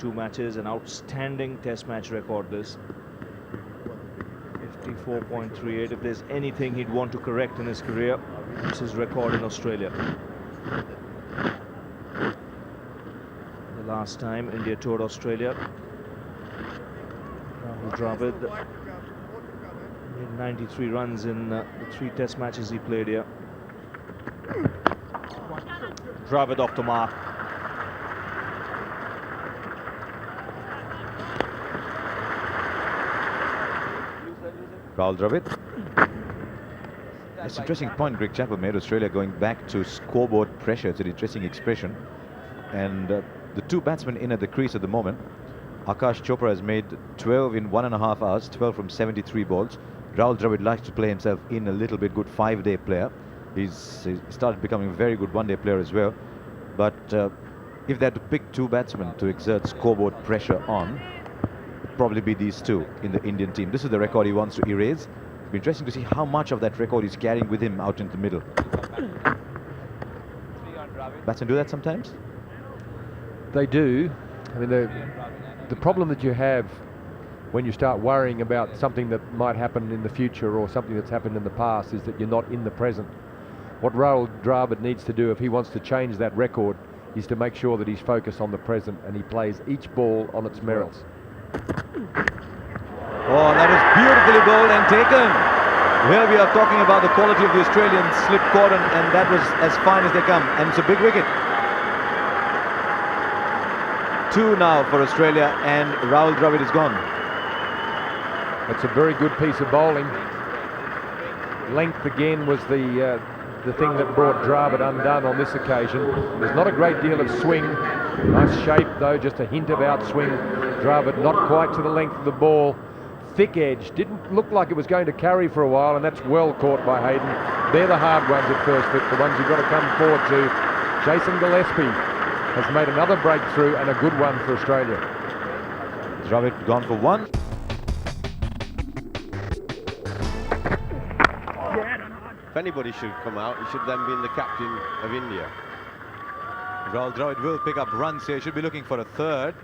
52 matches, an outstanding test match record this. 54.38. If there's anything he'd want to correct in his career, it's his record in Australia. The last time India toured Australia, Rahul Dravid made 93 runs in the 3 test matches he played here. Dravid off the mark. Rahul Dravid. That's an interesting point Greg Chappell made. Australia going back to scoreboard pressure. It's an interesting expression. And the 2 batsmen in at the crease at the moment. Akash Chopra has made 12 in 1.5 hours, 12 from 73 balls. Rahul Dravid likes to play himself in a little bit. Good 5-day player. He's started becoming a very good 1-day player as well. But if they had to pick 2 batsmen to exert scoreboard pressure on, probably be these 2 in the Indian team. This is the record he wants to erase. It'll be interesting to see how much of that record he's carrying with him out in the middle. Batsmen do that sometimes? They do. I mean, the problem that you have when you start worrying about something that might happen in the future or something that's happened in the past is that you're not in the present. What Rahul Dravid needs to do if he wants to change that record is to make sure that he's focused on the present and he plays each ball on its merits. Oh, that is beautifully bowled and taken. Here we are talking about the quality of the Australian slip cordon, and that was as fine as they come. And it's a big wicket. 2 now for Australia, and Rahul Dravid is gone. It's a very good piece of bowling. Length again was the thing that brought Dravid undone on this occasion. There's not a great deal of swing. Nice shape though, just a hint of outswing. Dravid not quite to the length of the ball. Thick edge, didn't look like it was going to carry for a while, and that's well caught by Hayden. They're the hard ones at first, but the ones you've got to come forward to. Jason Gillespie has made another breakthrough and a good one for Australia. Dravid gone for 1. If anybody should come out, he should then be the captain of India. Rahul Dravid will pick up runs here. Should be looking for a 3rd.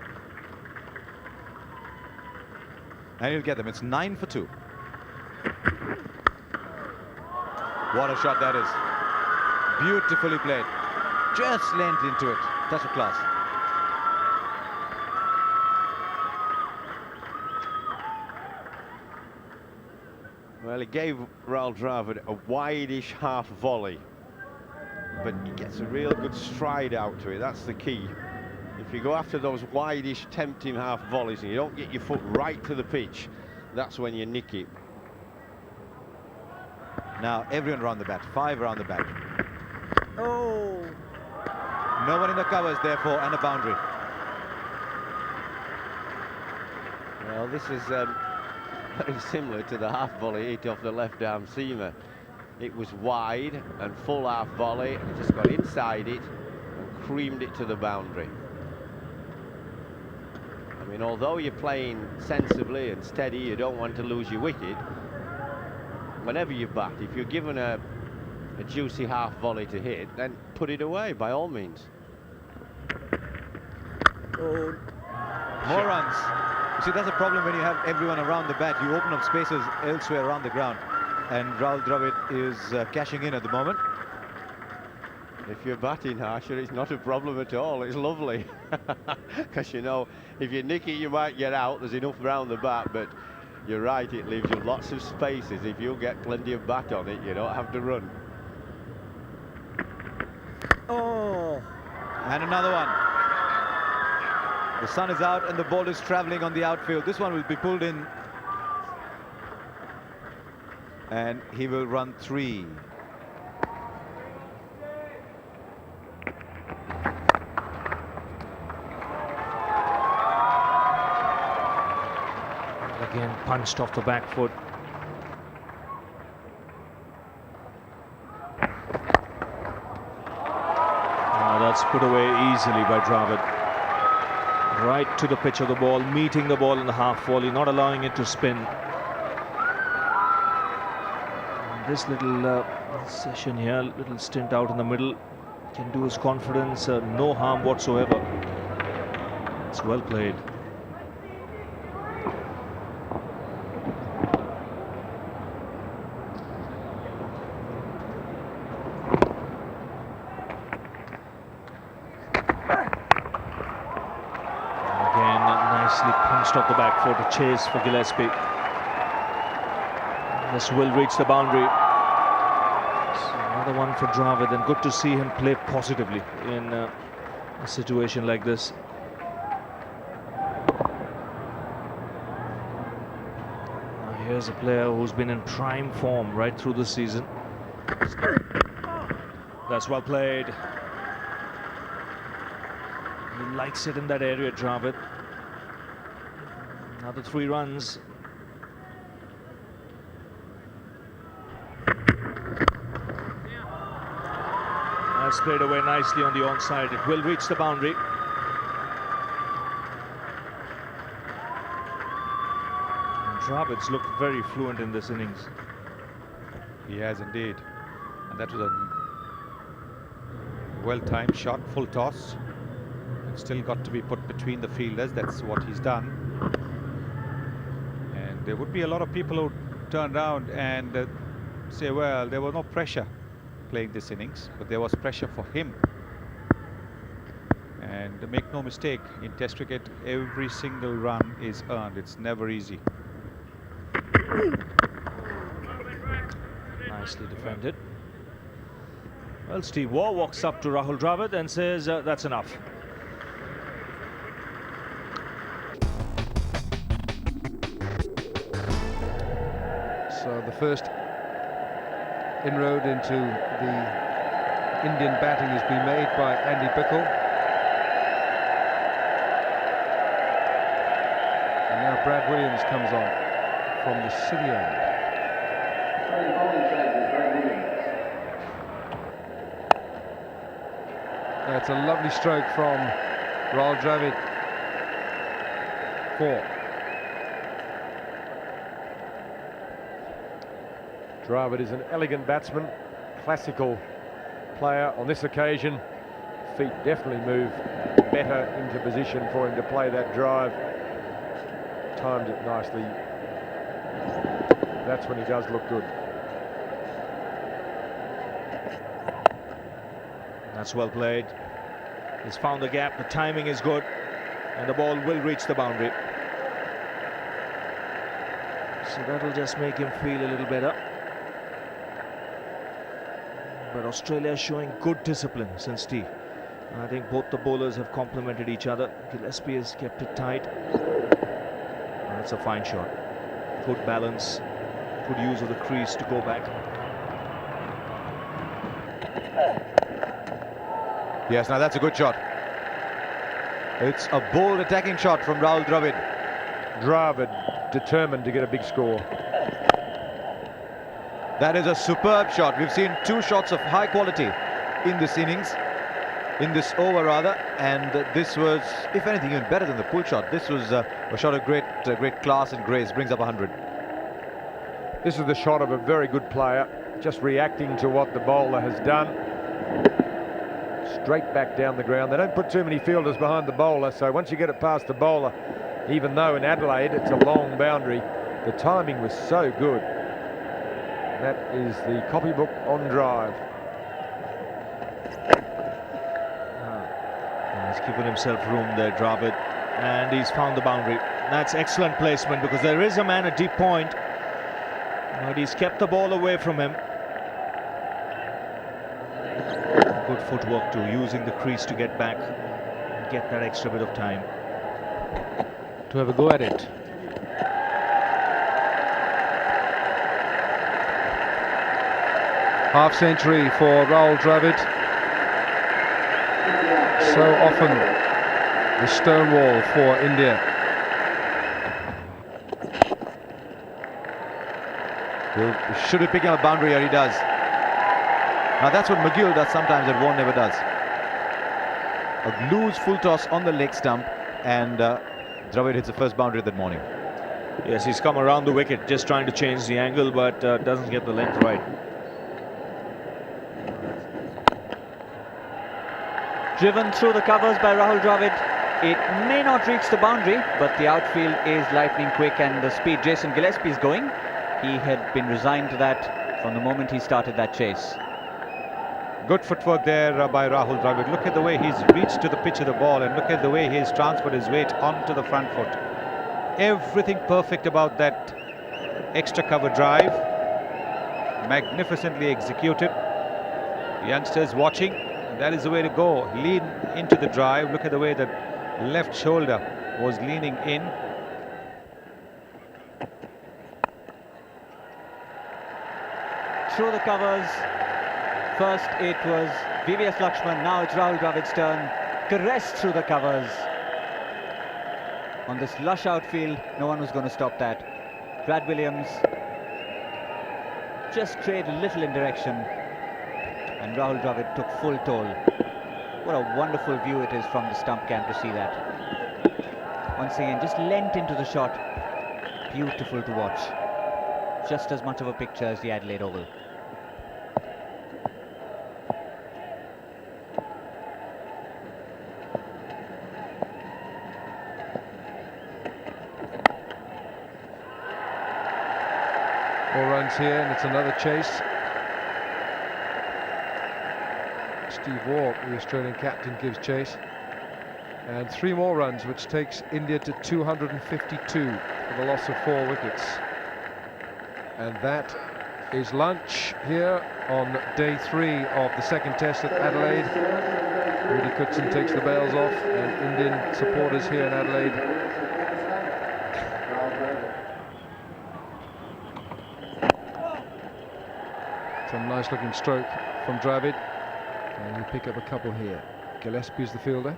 And he'll get them. It's 9 for 2. What a shot that is. Beautifully played. Just leant into it. Touch of class. Well, he gave Rahul Dravid a wide-ish half volley, but he gets a real good stride out to it. That's the key. If you go after those wide-ish tempting half volleys and you don't get your foot right to the pitch, that's when you nick it. Now everyone around the bat. 5 around the bat. Oh! No one in the covers, therefore, and a boundary. Well, this is very similar to the half volley hit off the left-arm seamer. It was wide and full half volley, and he just got inside it and creamed it to the boundary. I mean, although you're playing sensibly and steady, you don't want to lose your wicket. Whenever you bat, if you're given a juicy half volley to hit, then put it away by all means. Oh. More runs. You see, that's a problem when you have everyone around the bat. You open up spaces elsewhere around the ground. And Rahul Dravid is cashing in at the moment. If you're batting harsher, it's not a problem at all. It's lovely. Because, you know, if you nick it, you might get out. There's enough around the bat, but you're right, it leaves you lots of spaces. If you get plenty of bat on it, you don't have to run. Oh! And another one. The sun is out and the ball is travelling on the outfield. This one will be pulled in. And he will run 3. Again, punched off the back foot. That's put away easily by Dravid. Right to the pitch of the ball, meeting the ball in the half volley, not allowing it to spin. And this little session here, little stint out in the middle, can do his confidence no harm whatsoever. That's well played. Again, nicely punched off the back foot to chase for Gillespie. This will reach the boundary. So another one for Dravid, and good to see him play positively in a situation like this. Now here's a player who's been in prime form right through the season. That's well played. He likes it in that area, Dravid. Another 3 runs. That's played away nicely on the onside. It will reach the boundary. And Dravid's looked very fluent in this innings. He has indeed. And that was a well-timed shot, full toss. It's still got to be put between the fielders. That's what he's done. And there would be a lot of people who turn around and say, well, there was no pressure playing this innings, but there was pressure for him. And make no mistake, in Test cricket, every single run is earned. It's never easy. Nicely defended. Well, Steve Waugh walks up to Rahul Dravid and says, that's enough. So the first inroad into the Indian batting has been made by Andy Bickle. And now Brad Williams comes on from the city end. That's a lovely stroke from Rahul Dravid. 4. Dravid is an elegant batsman, classical player. On this occasion, feet definitely move better into position for him to play that drive. Timed it nicely. That's when he does look good. That's well played. He's found the gap, the timing is good, and the ball will reach the boundary. So that'll just make him feel a little better. But Australia is showing good discipline since tea. I think both the bowlers have complemented each other. Gillespie has kept it tight. That's a fine shot. Good balance, good use of the crease to go back. Yes, now that's a good shot. It's a bold attacking shot from Rahul Dravid. Dravid determined to get a big score. That is a superb shot. We've seen 2 shots of high quality in this innings, in this over rather, and this was, if anything, even better than the pull shot. This was a shot of great class and grace. Brings up 100. This is the shot of a very good player, just reacting to what the bowler has done. Straight back down the ground. They don't put too many fielders behind the bowler, so once you get it past the bowler, even though in Adelaide it's a long boundary, the timing was so good. That is the copybook on drive. He's given himself room there, Dravid, and he's found the boundary. That's excellent placement, because there is a man at deep point, but he's kept the ball away from him. Good footwork too, using the crease to get back and get that extra bit of time. To have a go at it. Half century for Rahul Dravid. So often the stonewall for India. Should be picking up a boundary here, he does. Now that's what McGill does sometimes that Vaughan never does. A loose full toss on the leg stump, and Dravid hits the first boundary that morning. Yes, he's come around the wicket, just trying to change the angle, but doesn't get the length right. Driven through the covers by Rahul Dravid. It may not reach the boundary, but the outfield is lightning quick, and the speed Jason Gillespie is going, he had been resigned to that from the moment he started that chase. Good footwork there by Rahul Dravid. Look at the way he's reached to the pitch of the ball, and look at the way he's transferred his weight onto the front foot. Everything perfect about that extra cover drive. Magnificently executed. Youngsters watching. That is the way to go. Lean into the drive. Look at the way the left shoulder was leaning in. Through the covers. First it was VVS Lakshman, now it's Rahul Dravid's turn. Caressed through the covers. On this lush outfield, no one was going to stop that. Brad Williams just created a little indirection, and Rahul Dravid took full toll. What a wonderful view it is from the stump camp to see that. Once again, just leant into the shot. Beautiful to watch. Just as much of a picture as the Adelaide Oval. More runs here, and it's another chase. Steve Waugh, the Australian captain, gives chase. And 3 more runs, which takes India to 252 for the loss of 4 wickets. And that is lunch here on day 3 of the second test at Adelaide. Rudy Cookson takes the bails off, and Indian supporters here in Adelaide some nice looking stroke from Dravid, and he'll pick up a couple here. Gillespie's the fielder.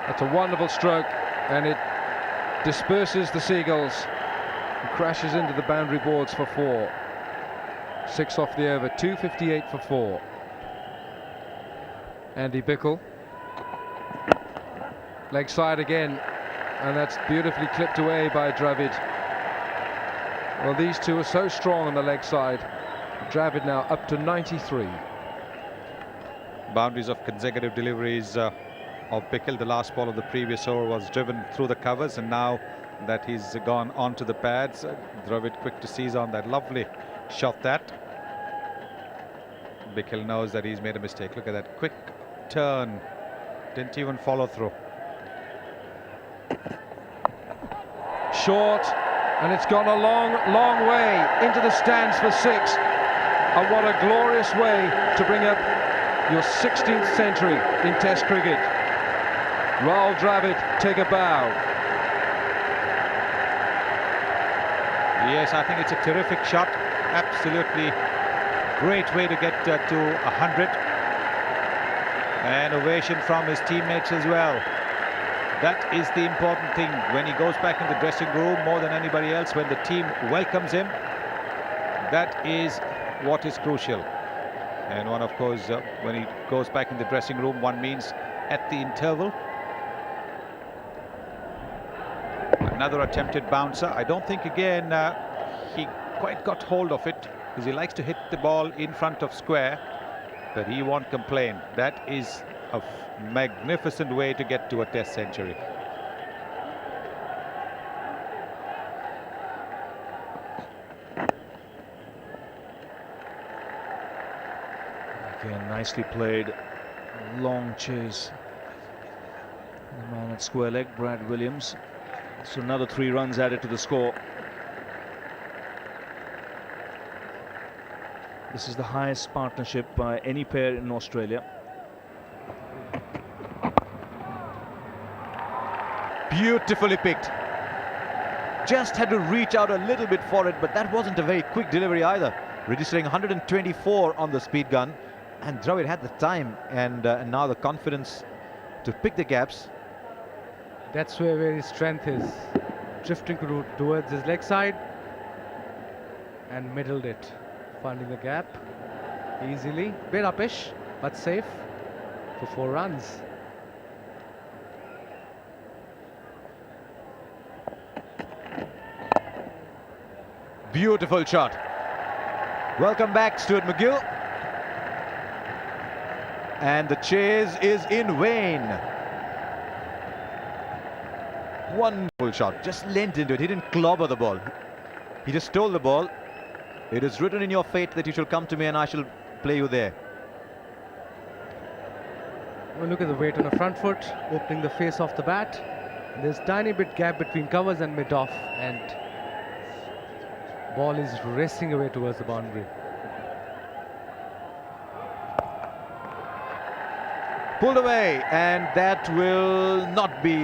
That's a wonderful stroke, and it disperses the seagulls and crashes into the boundary boards for 4. 6 off the over, 258 for 4. Andy Bickle. Leg side again, and that's beautifully clipped away by Dravid. Well, these two are so strong on the leg side. Dravid now up to 93. Boundaries of consecutive deliveries of Bickle. The last ball of the previous over was driven through the covers, and now that he's gone onto the pads, Dravid quick to seize on that lovely shot. That Bickle knows that he's made a mistake. Look at that quick turn, didn't even follow through. Short, and it's gone a long, long way into the stands for 6. And what a glorious way to bring up your 16th century in Test cricket. Rahul Dravid, take a bow. Yes, I think it's a terrific shot. Absolutely great way to get to 100. An ovation from his teammates as well. That is the important thing when he goes back in the dressing room, more than anybody else, when the team welcomes him. That is what is crucial. And one, of course, when he goes back in the dressing room, one means at the interval. Another attempted bouncer. I don't think, again, he quite got hold of it, because he likes to hit the ball in front of square, but he won't complain. That is a magnificent way to get to a Test century. Again, nicely played. Long chase. The man at square leg, Brad Williams. So another 3 runs added to the score. This is the highest partnership by any pair in Australia. Beautifully picked. Just had to reach out a little bit for it, but that wasn't a very quick delivery either. Registering 124 on the speed gun, and Dravid had the time and now the confidence to pick the gaps. That's where his strength is. Drifting towards his leg side and middled it, finding the gap easily. Bit uppish, but safe for 4 runs. Beautiful shot. Welcome back, Stuart McGill. And the chase is in vain. Wonderful shot, just leant into it. He didn't clobber the ball. He just stole the ball. It is written in your fate that you shall come to me and I shall play you there. Well, look at the weight on the front foot, opening the face off the bat. There's tiny bit gap between covers and mid-off, and ball is racing away towards the boundary. Pulled away, and that will not be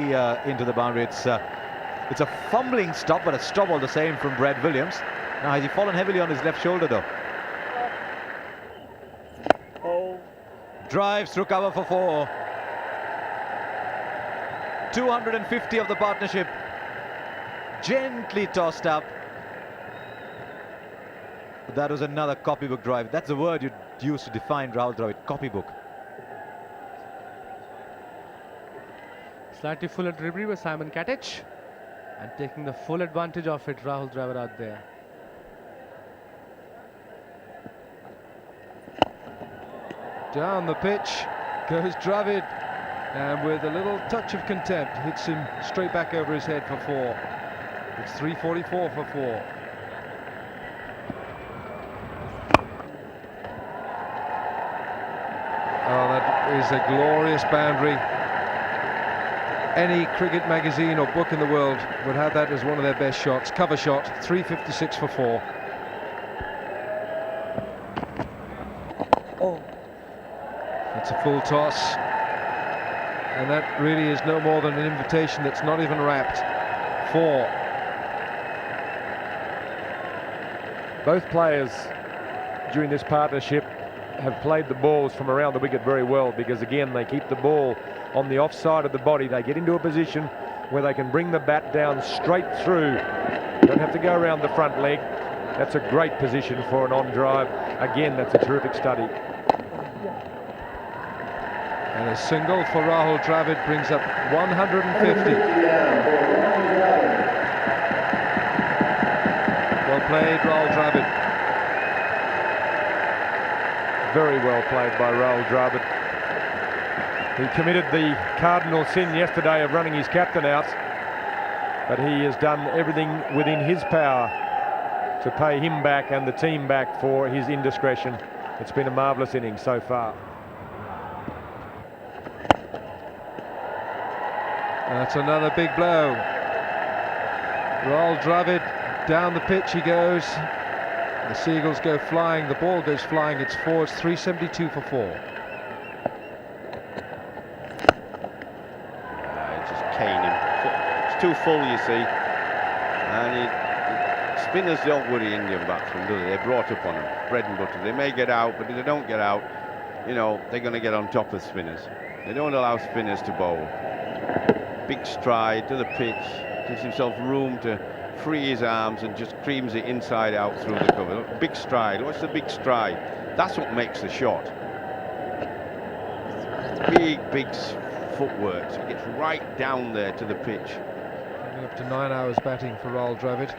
into the boundary. It's a fumbling stop, but a stop all the same from Brad Williams. Now, has he fallen heavily on his left shoulder, though? Drives through cover for 4. 250 of the partnership. Gently tossed up. That was another copybook drive. That's the word you'd use to define Rahul Dravid, copybook. Slightly fuller delivery by Simon Katic, and taking the full advantage of it, Rahul Dravid out there. Down the pitch goes Dravid, and with a little touch of contempt hits him straight back over his head for 4. It's 344 for 4. Oh, that is a glorious boundary. Any cricket magazine or book in the world would have that as one of their best shots. Cover shot, 356 for 4. It's a full toss, and that really is no more than an invitation that's not even wrapped. 4. Both players during this partnership have played the balls from around the wicket very well, because again they keep the ball on the offside of the body. They get into a position where they can bring the bat down straight through. Don't have to go around the front leg. That's a great position for an on drive. Again, that's a terrific study. And a single for Rahul Dravid brings up 150. Well played, Rahul Dravid. Very well played by Rahul Dravid. He committed the cardinal sin yesterday of running his captain out, but he has done everything within his power to pay him back and the team back for his indiscretion. It's been a marvellous innings so far. That's another big blow. Rahul Dravid, down the pitch he goes. The Seagulls go flying, the ball goes flying, it's 4, it's 372 for 4. It's just cane him. It's too full, you see. And spinners don't worry Indian batsmen, do they? They're brought up on them, bread and butter. They may get out, but if they don't get out, you know, they're going to get on top of spinners. They don't allow spinners to bowl. Big stride to the pitch, gives himself room to free his arms and just creams it inside out through the cover. Big stride, watch the big stride. That's what makes the shot. Big footwork, so he gets right down there to the pitch. Coming up to 9 hours batting for Rahul Dravid.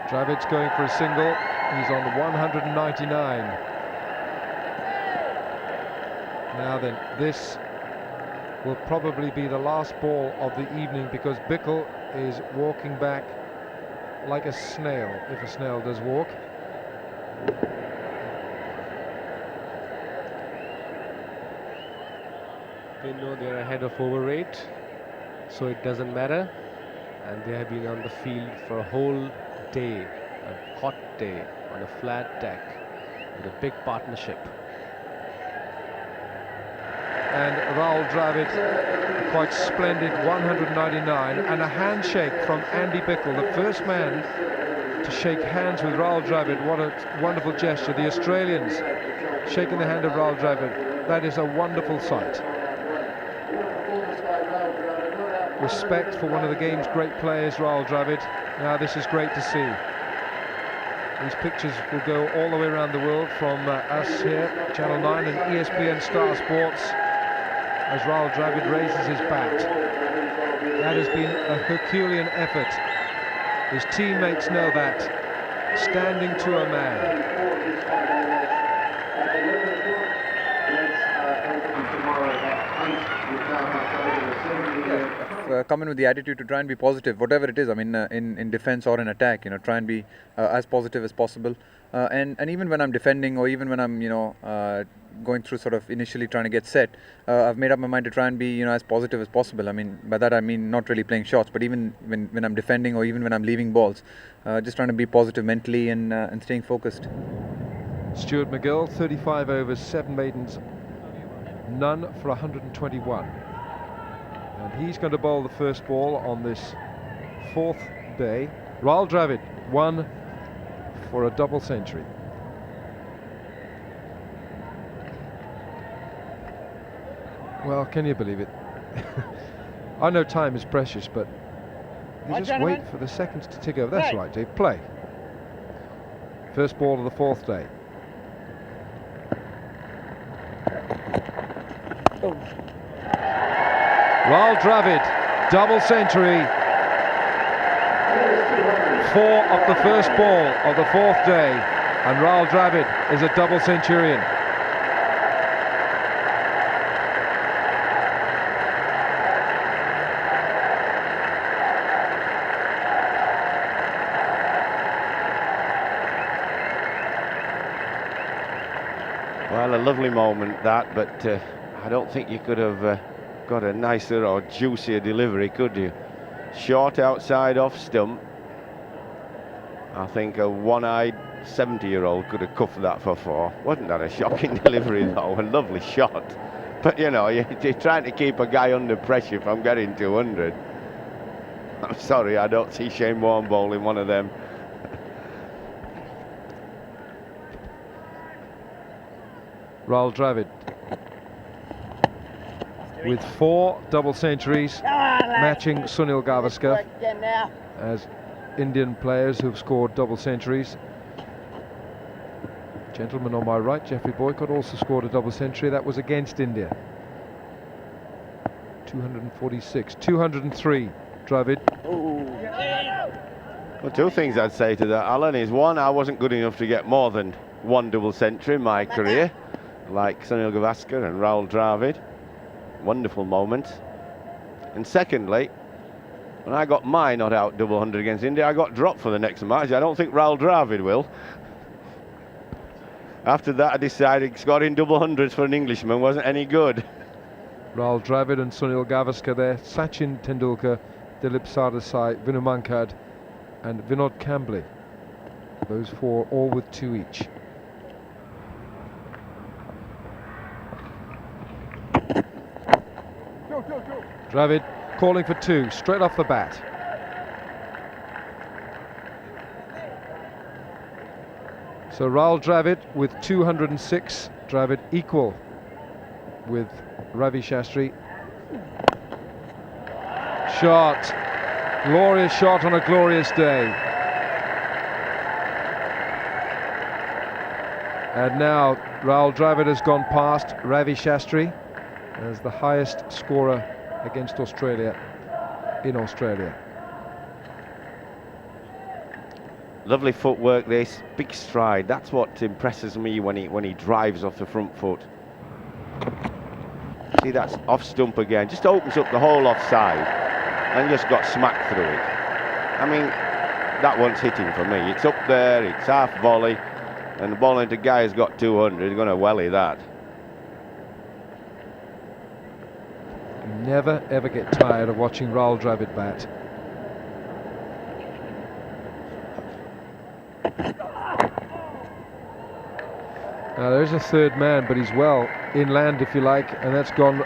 Dravid's going for a single. He's on 199. Now then, this will probably be the last ball of the evening, because Bickle is walking back like a snail, if a snail does walk. They know they're ahead of over 8, so it doesn't matter. And they have been on the field for a whole day, a hot day, on a flat deck, with a big partnership. And Rahul Dravid, quite splendid, 199, and a handshake from Andy Bickle, the first man to shake hands with Rahul Dravid. What a wonderful gesture. The Australians shaking the hand of Rahul Dravid. That is a wonderful sight. Respect for one of the game's great players, Rahul Dravid. Now this is great to see. These pictures will go all the way around the world, from us here, Channel 9 and ESPN Star Sports. as Rahul Dravid raises his bat. That has been a Herculean effort. His teammates know that. Standing to a man. Come in with the attitude to try and be positive, whatever it is. I mean, in defense or in attack, try and be as positive as possible. And even when I'm defending, or even when I'm, going through sort of initially trying to get set, I've made up my mind to try and be, as positive as possible. I mean, by that I mean not really playing shots, but even when I'm defending or even when I'm leaving balls, just trying to be positive mentally and staying focused. Stuart McGill, 35 overs, 7 maidens, none for 121. And he's going to bowl the first ball on this 4th day. Rahul Dravid, 1 for a double century. Well, can you believe it? I know time is precious, but you just wait for the seconds to tick over. That's right, Dave. Play. First ball of the 4th day. Rahul Dravid, double century. 4 of the first ball of the 4th day, and Rahul Dravid is a double centurion. Well, a lovely moment that, but I don't think you could have got a nicer or juicier delivery, could you? Short outside off stump. I think a one-eyed 70-year-old could have cuffed that for 4. Wasn't that a shocking delivery though? A lovely shot. But you're trying to keep a guy under pressure from getting 200. I'm sorry, I don't see Shane Warne bowling one of them. Rahul Dravid with 4 double centuries, matching Sunil Gavaskar as Indian players who've scored double centuries. Gentleman on my right, Jeffrey Boycott, also scored a double century. That was against India. 246, 203, Dravid. Well, 2 things I'd say to that, Alan, is 1, I wasn't good enough to get more than 1 double century in my career, like Sunil Gavaskar and Rahul Dravid. Wonderful moment. And secondly, when I got my not out double 100 against India, I got dropped for the next match. I don't think Rahul Dravid will. After that, I decided scoring double hundreds for an Englishman wasn't any good. Rahul Dravid and Sunil Gavaskar there, Sachin Tendulkar, Dilip Sardesai, Vinu Mankad and Vinod Kambli. Those 4 all with 2 each. Dravid calling for 2 straight off the bat. So Rahul Dravid with 206, Dravid equal with Ravi Shastri. Shot, glorious shot on a glorious day. And now Rahul Dravid has gone past Ravi Shastri as the highest scorer against Australia in Australia. Lovely footwork, this big stride. That's what impresses me when he drives off the front foot. See, that's off stump again. Just opens up the whole offside and just got smacked through it. I mean, that one's hitting for me. It's up there, it's half volley, and the ball into guy has got 200. He's going to welly that. Never ever get tired of watching Rahul Dravid bat. Now there's a 3rd man, but he's well inland, if you like, and that's gone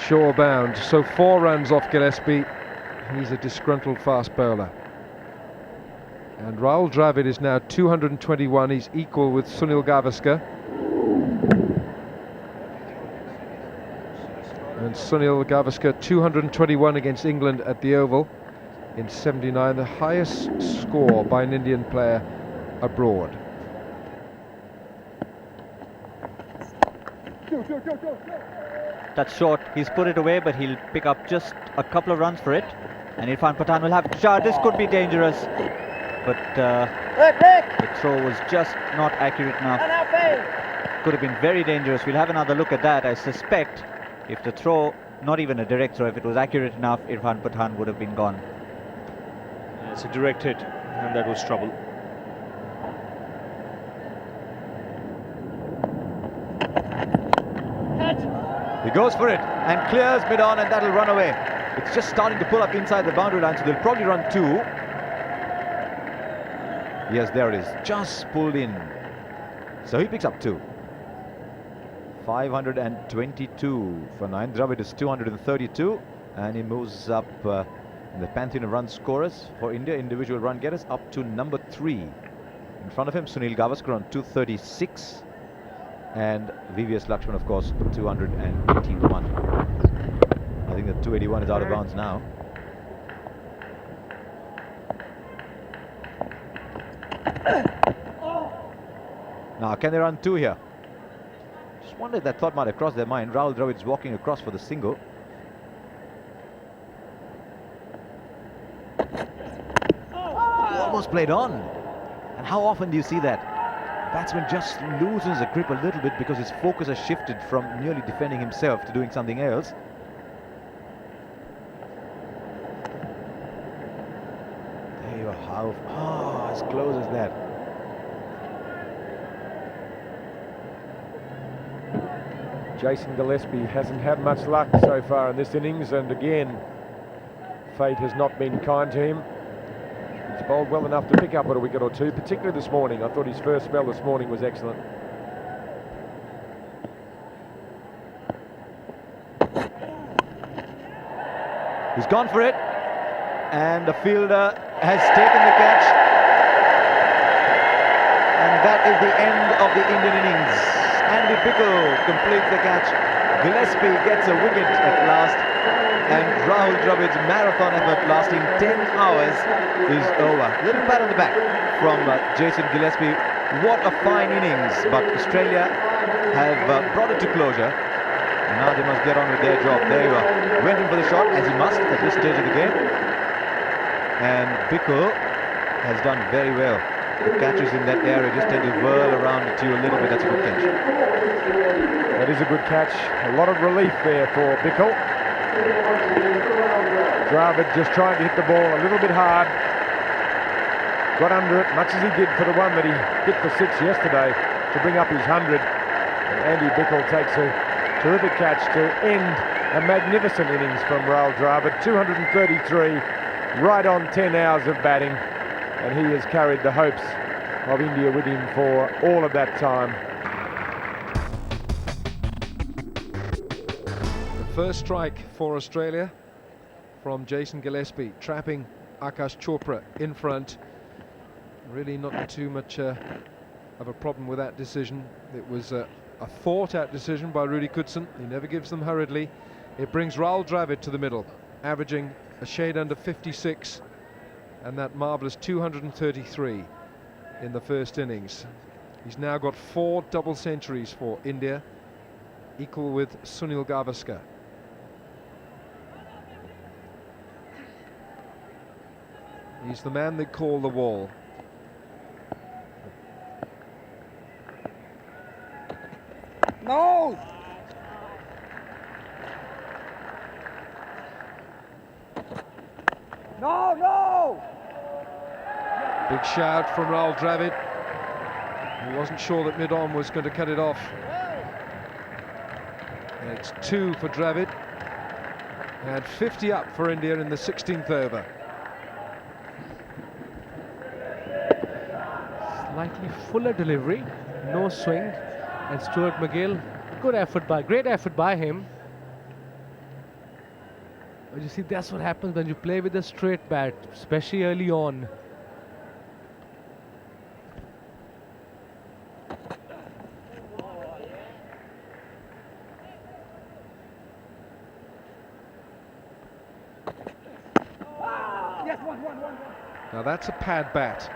shore bound. So 4 runs off Gillespie. He's a disgruntled fast bowler. And Rahul Dravid is now 221. He's equal with Sunil Gavaskar. And Sunil Gavaskar 221 against England at the Oval in '79, the highest score by an Indian player abroad. That's short. He's put it away, but he'll pick up just a couple of runs for it. And Irfan Pathan will have to shot. This could be dangerous, but the throw was just not accurate enough. Could have been very dangerous. We'll have another look at that. I suspect if the throw, not even a direct throw, if it was accurate enough, Irfan Pathan would have been gone. It's a direct hit, and that was trouble. He goes for it and clears mid-on, and that'll run away. It's just starting to pull up inside the boundary line, so they'll probably run 2. Yes, there it is. Just pulled in. So he picks up 2. 522 for 9. Dravid is 232, and he moves up in the pantheon of run scorers for India, individual run getters, up to number 3. In front of him, Sunil Gavaskar on 236, and VVS Lakshman, of course, 281. I think that 281 is out of bounds now. Now, can they run 2 here? Just wondered, that thought might have crossed their mind. Rahul Dravid's walking across for the single. Almost played on. And how often do you see that? Batsman just loosens the grip a little bit because his focus has shifted from merely defending himself to doing something else. There you are. How as close as that. Jason Gillespie hasn't had much luck so far in this innings, and again, fate has not been kind to him. He's bowled well enough to pick up a wicket or 2, particularly this morning. I thought his first spell this morning was excellent. He's gone for it, and the fielder has taken the catch, and that is the end of the Indian innings. Andy Pickle completes the catch. Gillespie gets a wicket at last, and Rahul Dravid's marathon effort lasting 10 hours is over. Little pat on the back from Jason Gillespie. What a fine innings, but Australia have brought it to closure. Now they must get on with their job. There you are. Went in for the shot, as he must at this stage of the game. And Pickle has done very well. The catches in that area just tend to whirl around to you a little bit. That's a good catch. That is a good catch. A lot of relief there for Pickle. Dravid just trying to hit the ball a little bit hard. Got under it, much as he did for the one that he hit for 6 yesterday to bring up his 100. And Andy Pickle takes a terrific catch to end a magnificent innings from Rahul Dravid. 233, right on 10 hours of batting. And he has carried the hopes of India with him for all of that time. The first strike for Australia from Jason Gillespie, trapping Akash Chopra in front. Really not too much of a problem with that decision. It was a thought-out decision by Rudy Kudson. He never gives them hurriedly. It brings Rahul Dravid to the middle, averaging a shade under 56. And that marvellous 233 in the first innings. He's now got 4 double centuries for India, equal with Sunil Gavaskar. He's the man they call the wall. No! No, no! Big shout from Rahul Dravid. He wasn't sure that mid-on was going to cut it off. And it's 2 for Dravid. And 50 up for India in the 16th over. Slightly fuller delivery, no swing, and Stuart McGill, great effort by him. But you see, that's what happens when you play with a straight bat, especially early on. Now that's a pad bat.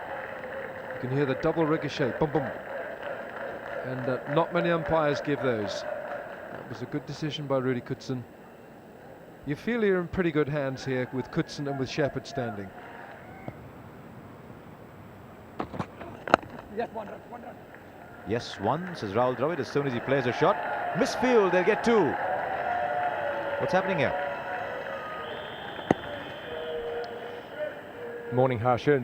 You can hear the double ricochet, boom, boom. And not many umpires give those. That was a good decision by Rudy Coetsen. You feel you're in pretty good hands here with Coetsen and with Shepherd standing. Yes, one, says Rahul Dravid as soon as he plays a shot. Misfield, they'll get two. What's happening here? Morning, Harsha.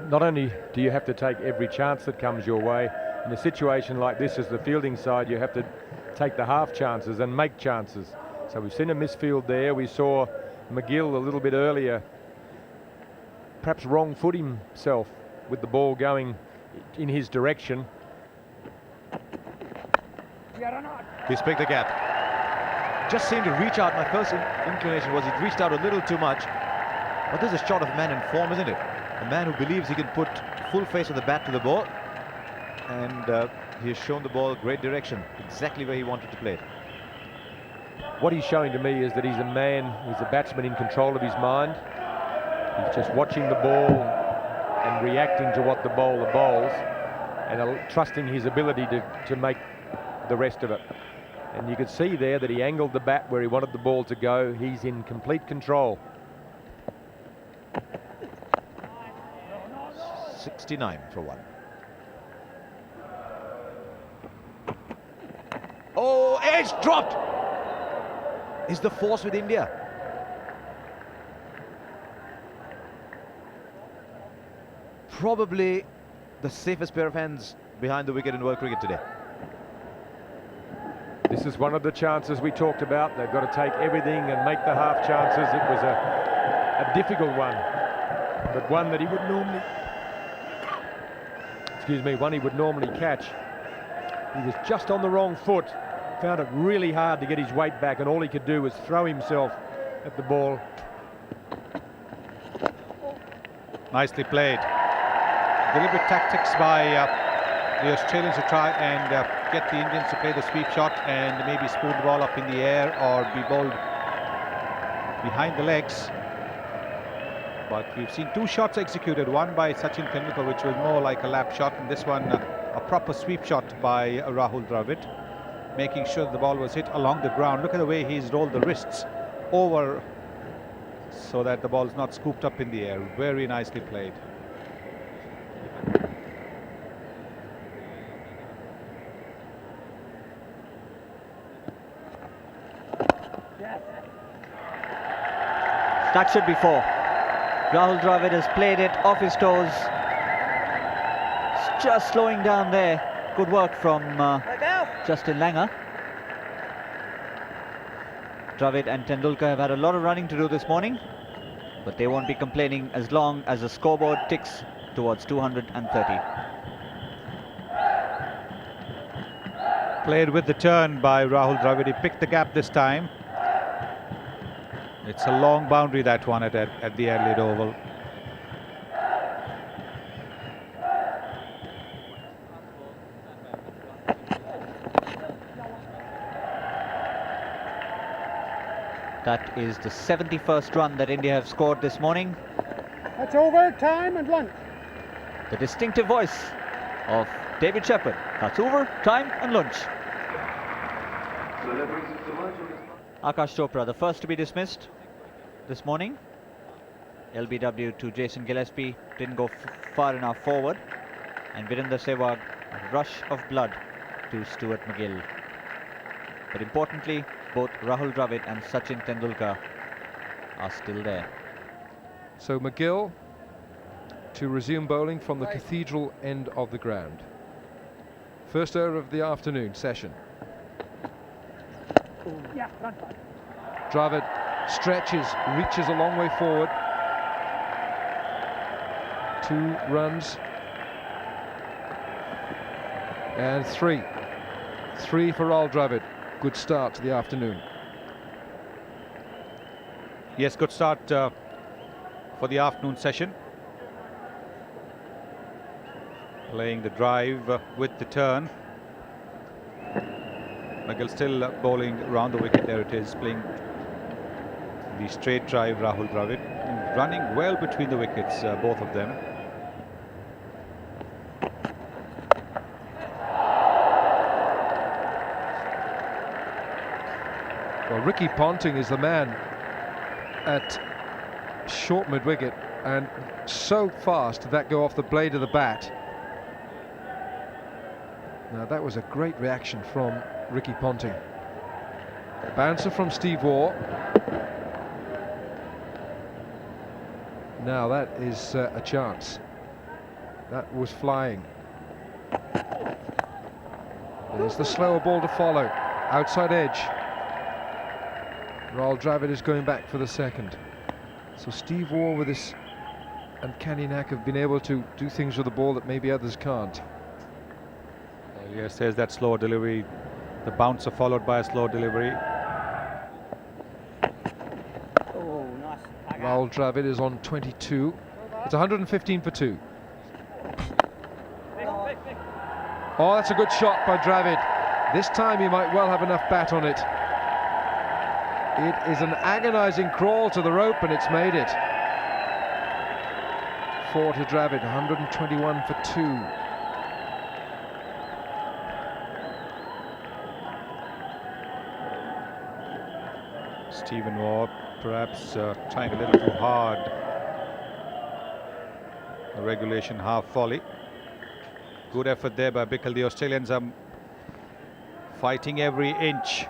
Not only do you have to take every chance that comes your way, in a situation like this as the fielding side, you have to take the half chances and make chances. So we've seen a misfield there. We saw McGill a little bit earlier, perhaps wrong foot himself with the ball going in his direction. He's picked the gap. Just seemed to reach out. My first inclination was he'd reached out a little too much. But this is a shot of a man in form, isn't it? A man who believes he can put full face of the bat to the ball. And he has shown the ball great direction, exactly where he wanted to play it. What he's showing to me is that he's a man, he's a batsman in control of his mind. He's just watching the ball and reacting to what the bowler bowls and trusting his ability to make the rest of it. And you could see there that he angled the bat where he wanted the ball to go. He's in complete control. 69 for one. Oh, edge dropped! Is the force with India? Probably the safest pair of hands behind the wicket in world cricket today. This is one of the chances we talked about. They've got to take everything and make the half chances. It was a difficult one, but one that he would normally, one he would normally catch. He was just on the wrong foot, found it really hard to get his weight back, and all he could do was throw himself at the ball. Nicely played. Deliberate tactics by the Australians to try and get the Indians to play the sweep shot and maybe spoon the ball up in the air or be bowled behind the legs. But we've seen two shots executed, one by Sachin Tendulkar, which was more like a lap shot, and this one a proper sweep shot by Rahul Dravid, making sure the ball was hit along the ground. Look at the way he's rolled the wrists over so that the ball is not scooped up in the air. Very nicely played. That should be four. Rahul Dravid has played it off his toes. It's just slowing down there. Good work from Justin Langer. Dravid and Tendulkar have had a lot of running to do this morning, but they won't be complaining as long as the scoreboard ticks towards 230. Played with the turn by Rahul Dravid. He picked the gap this time. It's a long boundary, that one at the Adelaide Oval. That is the 71st run that India have scored this morning. That's over, time and lunch. The distinctive voice of David Shepherd. That's over, time and lunch. Akash Chopra, the first to be dismissed this morning. LBW to Jason Gillespie, didn't go far enough forward. And Virender Sehwag, a rush of blood to Stuart McGill. But importantly, both Rahul Dravid and Sachin Tendulkar are still there. So McGill to resume bowling from the Cathedral end of the ground. First over of the afternoon session. Dravid stretches, reaches a long way forward. 2 runs. And 3. 3 for Rahul Dravid. Good start to the afternoon. Yes, good start for the afternoon session. Playing the drive with the turn. McGill still bowling around the wicket. There it is, playing the straight drive, Rahul Dravid. And running well between the wickets, both of them. Well, Ricky Ponting is the man at short mid-wicket, and so fast did that go off the blade of the bat. Now that was a great reaction from Ricky Ponting. Bouncer from Steve Waugh. Now that is a chance. That was flying. There's the slower ball to follow. Outside edge. Rahul Dravid is going back for the second. So Steve Waugh, with his uncanny knack, have been able to do things with the ball that maybe others can't. Well, yes, there's that slow delivery. The bouncer followed by a slow delivery. Oh, nice. Rahul Dravid is on 22. It's 115 for 2. Oh, that's a good shot by Dravid. This time he might well have enough bat on it. It is an agonising crawl to the rope, and it's made it. 4 to Dravid, 121 for 2. Stephen Waugh perhaps trying a little too hard. A regulation half volley. Good effort there by Bickle. The Australians are fighting every inch.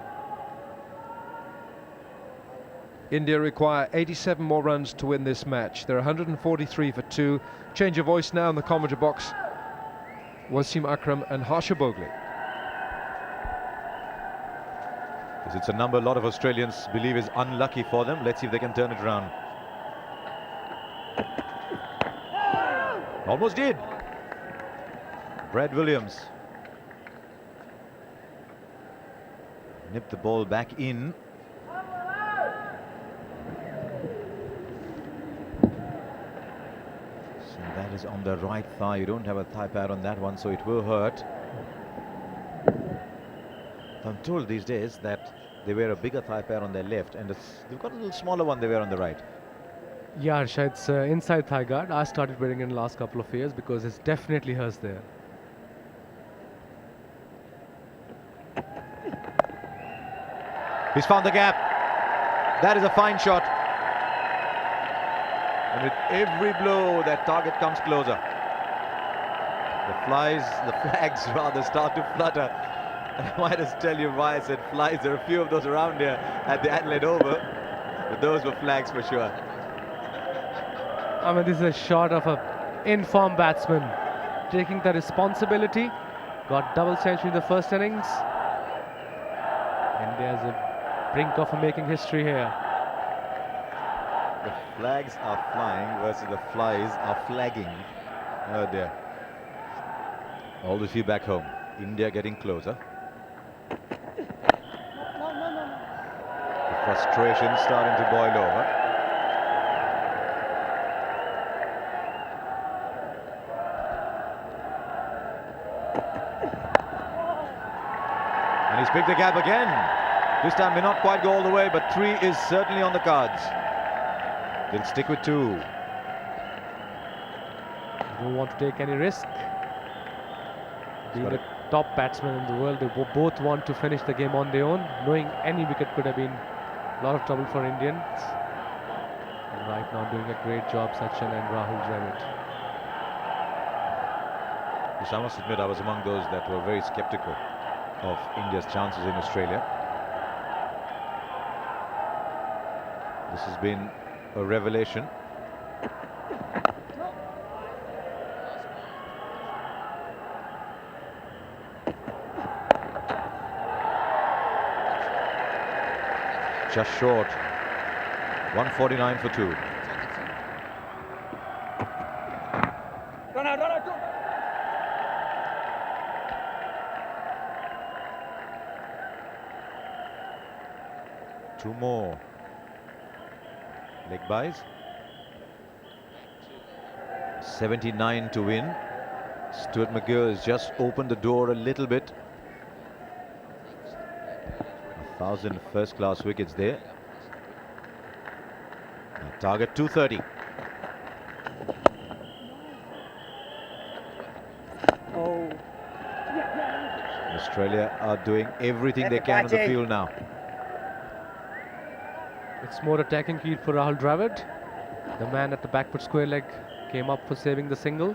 India require 87 more runs to win this match. They're 143 for 2. Change of voice now in the commentary box. Wasim Akram and Harsha Bogli. It's a number a lot of Australians believe is unlucky for them. Let's see if they can turn it around. Almost did. Brad Williams nipped the ball back in. So that is on the right thigh. You don't have a thigh pad on that one, so it will hurt. I'm told these days that they wear a bigger thigh pad on their left, and they've got a little smaller one they wear on the right. Yeah, Harsha, it's inside thigh guard. I started wearing it in the last couple of years because it definitely hurts there. He's found the gap. That is a fine shot. And with every blow, that target comes closer. The flags rather start to flutter. I might just tell you why I said flies. There are a few of those around here at the Adelaide Oval, but those were flags for sure. I mean, this is a shot of an in-form batsman taking the responsibility. Got double century in the first innings. India's a brink of making history here. The flags are flying versus the flies are flagging. Oh dear. All the few back home. India getting closer. The frustration starting to boil over. And he's picked the gap again. This time may not quite go all the way, but 3 is certainly on the cards. They'll stick with 2. Don't want to take any risk. Being the top batsman in the world, they both want to finish the game on their own, knowing any wicket could have been a lot of trouble for Indians. And right now doing a great job, Sachin and Rahul Dravid. Yes, I must admit I was among those that were very skeptical of India's chances in Australia. This has been a revelation. Just short. 149 for 2. Two more. Leg buys. 79 to win. Stuart McGill has just opened the door a little bit. 1,000 first-class wickets there. Target 230. Oh. Australia are doing everything they can on the field now. It's more attacking field for Rahul Dravid. The man at the back foot square leg came up for saving the single.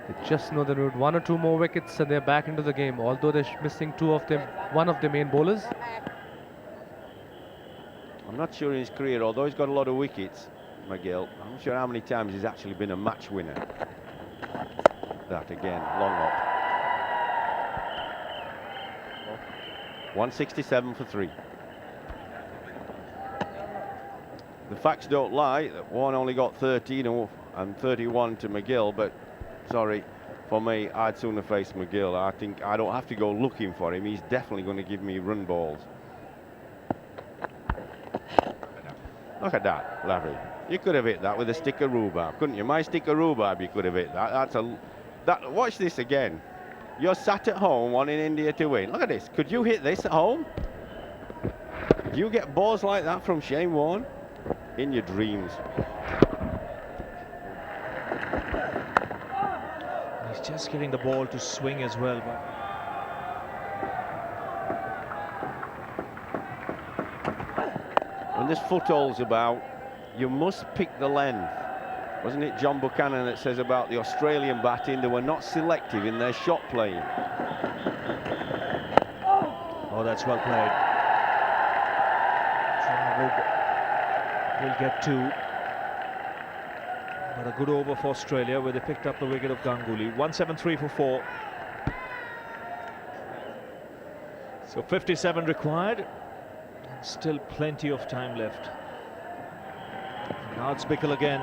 They just know they need 1 or 2 more wickets and they're back into the game, although they're missing one of their main bowlers. I'm not sure in his career, although he's got a lot of wickets, McGill, I'm not sure how many times he's actually been a match winner. That again, long up. 167 for 3. The facts don't lie, that one only got 13 and 31 to McGill, but sorry, for me, I'd sooner face McGill. I think I don't have to go looking for him. He's definitely going to give me run balls. Look at that, Larry. You could have hit that with a stick of rhubarb, couldn't you? My stick of rhubarb, you could have hit that. Watch this again. You're sat at home wanting India to win. Look at this. Could you hit this at home? Do you get balls like that from Shane Warne? In your dreams. He's just getting the ball to swing as well. When this foothole's about, you must pick the length. Wasn't it John Buchanan that says about the Australian batting, they were not selective in their shot playing? Oh, that's well played. Will get 2. But a good over for Australia where they picked up the wicket of Ganguly. 173 for 4. So 57 required. Still plenty of time left. Now it's Bickle again.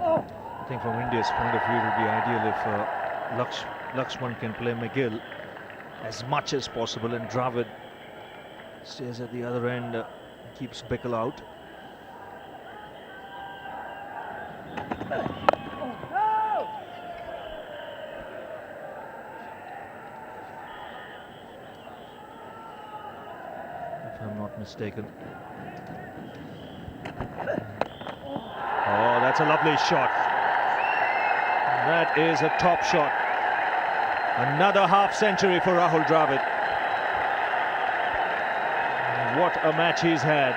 I think from India's point of view it would be ideal if Lakshman can play McGill as much as possible and Dravid stays at the other end, keeps Bickle out. If I'm not mistaken. Oh, that's a lovely shot. That is a top shot. Another half century for Rahul Dravid. What a match he's had.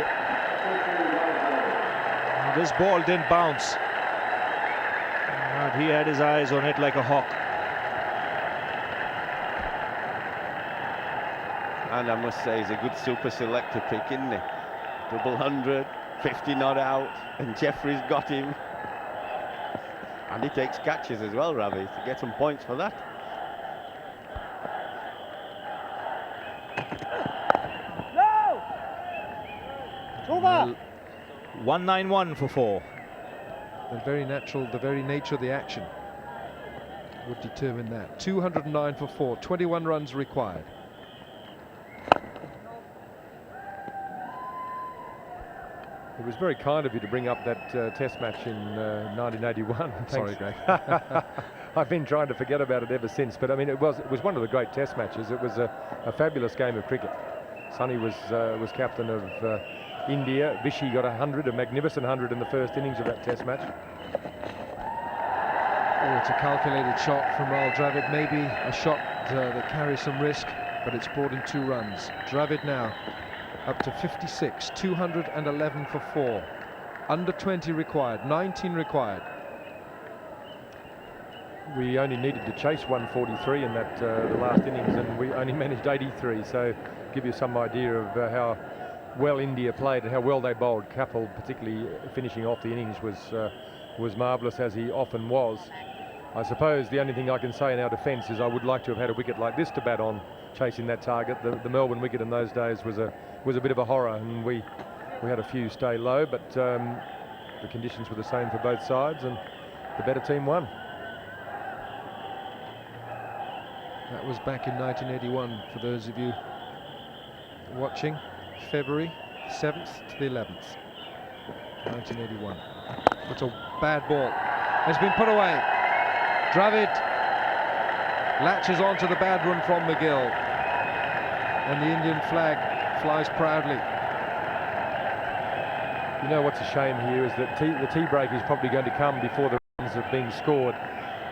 This ball didn't bounce, but he had his eyes on it like a hawk. And I must say, he's a good super selector pick, isn't he? Double 100, 50 not out, and Jeffrey's got him. And he takes catches as well, Ravi, to get some points for that. Over. 191 for 4. The very nature of the action would determine that. 209 for 4, 21 runs required. It was very kind of you to bring up that test match in 1981. Sorry, Greg. I've been trying to forget about it ever since, but I mean, it was one of the great test matches. It was a fabulous game of cricket. Sonny was captain of India. Vishy got 100, a magnificent 100 in the first innings of that test match. Oh, it's a calculated shot from Rahul Dravid, maybe a shot that carries some risk, but it's brought in 2 runs. Dravid now up to 56, 211 for 4. Under 20 required, 19 required. We only needed to chase 143 in that the last innings, and we only managed 83. So, give you some idea of how well India played and how well they bowled. Kapil, particularly finishing off the innings, was marvellous, as he often was. I suppose the only thing I can say in our defence is I would like to have had a wicket like this to bat on, chasing that target. The Melbourne wicket in those days was a bit of a horror, and we had a few stay low, but the conditions were the same for both sides, and the better team won. That was back in 1981, for those of you watching. February 7th to the 11th, 1981. It's a bad ball. It's been put away. Dravid latches onto the bad run from McGill, and the Indian flag flies proudly. You know what's a shame here is that the tea break is probably going to come before the runs have been scored.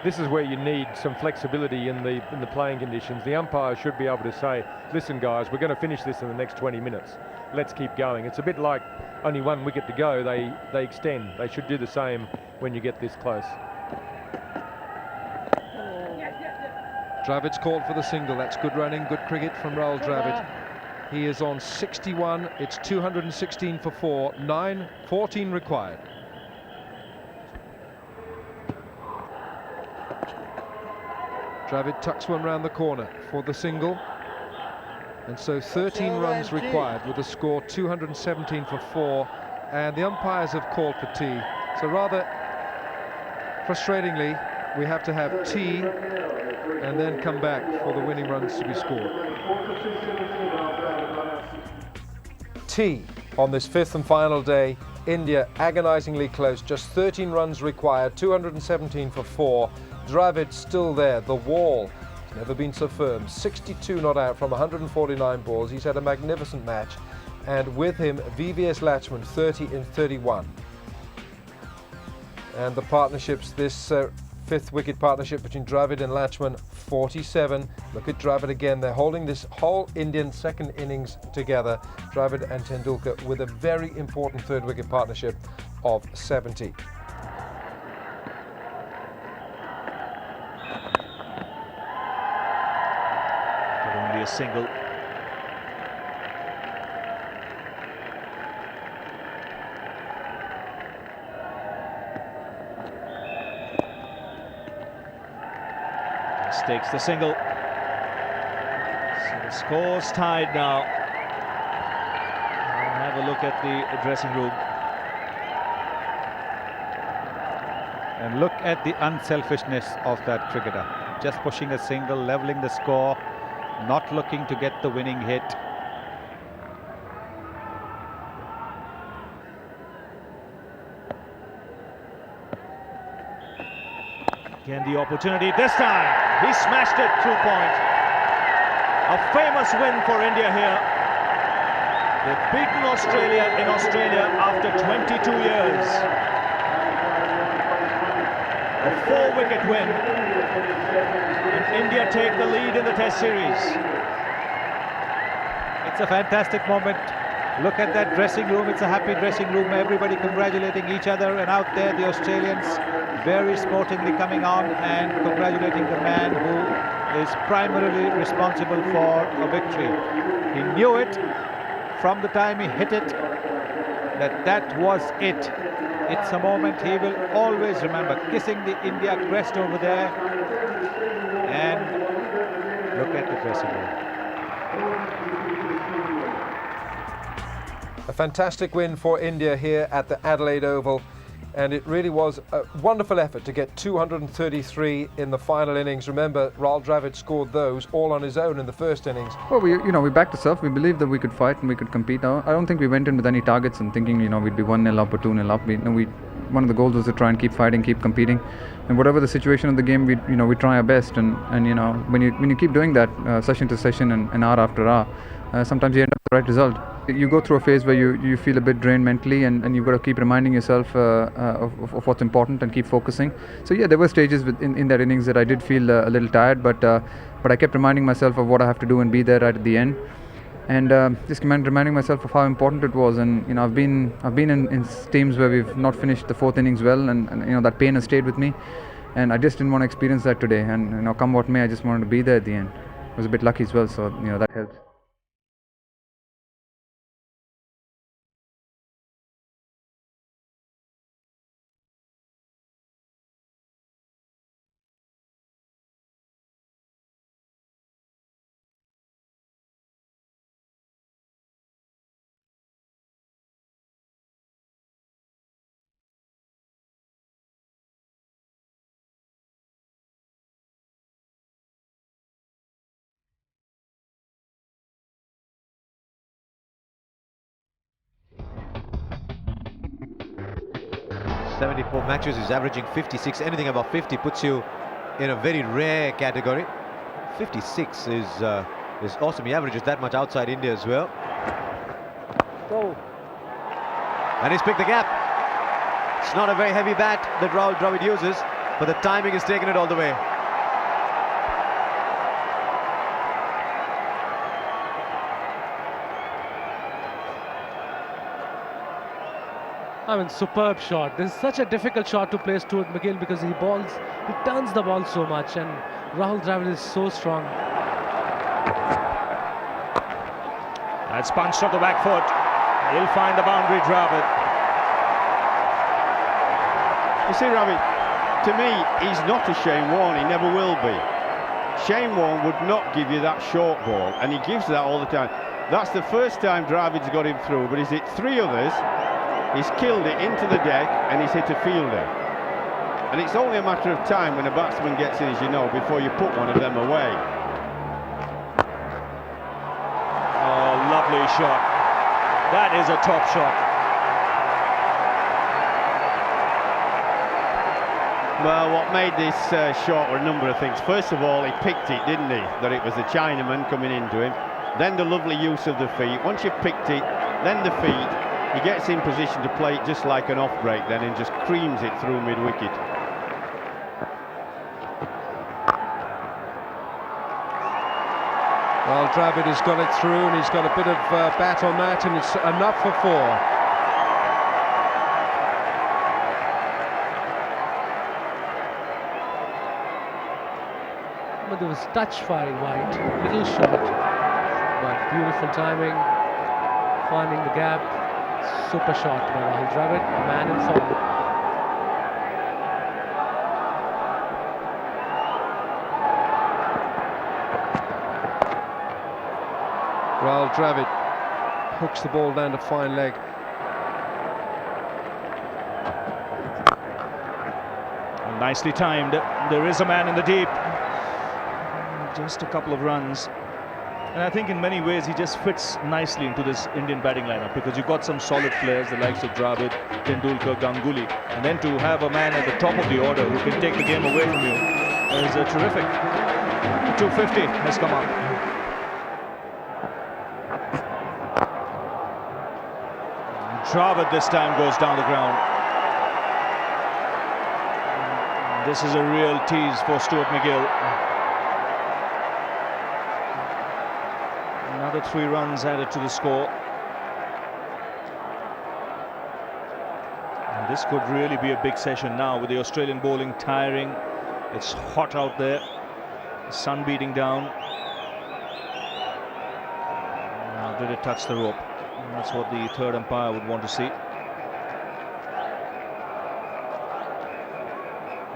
this is where you need some flexibility in the playing conditions. The umpire should be able to say, listen guys, we're going to finish this in the next 20 minutes. Let's keep going. It's a bit like only one wicket to go, they extend. They should do the same when you get this close. Dravid's called for the single. That's good running, good cricket from Rahul Dravid. He is on 61. It's 216 for 4, 14 required. Dravid tucks one round the corner for the single. And so 13 runs required with a score 217 for 4. And the umpires have called for tea. So rather frustratingly, we have to have tea and then come back for the winning runs to be scored. Tea on this fifth and final day. India agonizingly close, just 13 runs required, 217 for 4. Dravid still there, the wall has never been so firm, 62 not out from 149 balls. He's had a magnificent match, and with him VVS Latchman 30 in 31. And the partnerships, this fifth wicket partnership between Dravid and Latchman, 47. Look at Dravid again, they're holding this whole Indian second innings together, Dravid and Tendulkar, with a very important third wicket partnership of 70. But only a single. Takes the single. So the score's tied now. I'll have a look at the dressing room. And look at the unselfishness of that cricketer. Just pushing a single, levelling the score, not looking to get the winning hit. Again the opportunity, this time he smashed it through point. A famous win for India here. They've beaten Australia in Australia after 22 years. A 4-wicket win, and India take the lead in the Test series. It's a fantastic moment. Look at that dressing room. It's a happy dressing room. Everybody congratulating each other, and out there the Australians very sportingly coming on and congratulating the man who is primarily responsible for a victory. He knew it from the time he hit it, that was it. It's a moment he will always remember, kissing the India crest over there. And look at the dressing room. A fantastic win for India here at the Adelaide Oval, and it really was a wonderful effort to get 233 in the final innings. Remember, Rahul Dravid scored those all on his own in the first innings. Well, we backed ourselves. We believed that we could fight and we could compete. I don't think we went in with any targets and thinking, we'd be 1-0 up or 2-0 up. One of the goals was to try and keep fighting, keep competing, and whatever the situation of the game, we try our best. And when you keep doing that session to session and hour after hour, sometimes you end up with the right result. You go through a phase where you feel a bit drained mentally, and you've got to keep reminding yourself of what's important and keep focusing. So yeah, there were stages in that innings that I did feel a little tired, but I kept reminding myself of what I have to do and be there right at the end, and just reminding myself of how important it was. And I've been in teams where we've not finished the fourth innings well, and that pain has stayed with me, and I just didn't want to experience that today. And come what may, I just wanted to be there at the end. I was a bit lucky as well, so that helps. .74 matches, he's averaging 56. Anything above 50 puts you in a very rare category. 56 is awesome. He averages that much outside India as well. And he's picked the gap. It's not a very heavy bat that Rahul Dravid uses. but the timing has taken it all the way. I mean, superb shot. This is such a difficult shot to play Stuart MacGill because he turns the ball so much, and Rahul Dravid is so strong. That's punched off the back foot. He'll find the boundary, Dravid. You see, Ravi, to me, he's not a Shane Warne. He never will be. Shane Warne would not give you that short ball, and he gives that all the time. That's the first time Dravid's got him through, but he's hit 3 others. He's killed it into the deck, and he's hit a fielder. And it's only a matter of time when a batsman gets in, as you know, before you put one of them away. Oh, lovely shot. That is a top shot. Well, what made this short were a number of things. First of all, he picked it, didn't he? That it was the Chinaman coming into him. Then the lovely use of the feet. Once you've picked it, then the feet. He gets in position to play it just like an off break then and just creams it through mid-wicket. Well, Dravid has got it through, and he's got a bit of bat on that, and it's enough for 4. But there was touch firing wide, little shot, but beautiful timing, finding the gap. Super shot by Rahul Dravid, a man in form. Rahul Dravid hooks the ball down to fine leg. Nicely timed. There is a man in the deep. Just a couple of runs. And I think in many ways he just fits nicely into this Indian batting lineup, because you've got some solid players, the likes of Dravid, Tendulkar, Ganguly, and then to have a man at the top of the order who can take the game away from you is terrific. 250 has come up. Dravid this time goes down the ground. This is a real tease for Stuart MacGill. Another 3 runs added to the score. And this could really be a big session now with the Australian bowling tiring. It's hot out there. The sun beating down. Now, did it touch the rope? That's what the third umpire would want to see.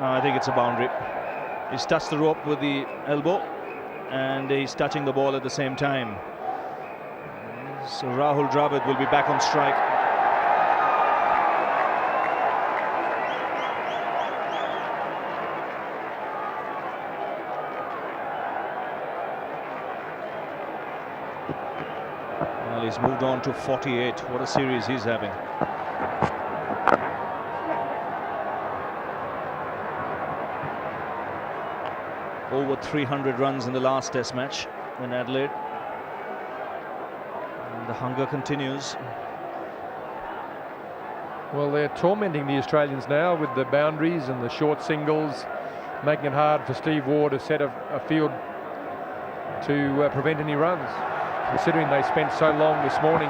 I think it's a boundary. He's touched the rope with the elbow, and he's touching the ball at the same time. So Rahul Dravid will be back on strike. Well, he's moved on to 48. What a series he's having. Over 300 runs in the last Test match in Adelaide. And the hunger continues. Well, they're tormenting the Australians now with the boundaries and the short singles, making it hard for Steve Waugh to set a field to prevent any runs, considering they spent so long this morning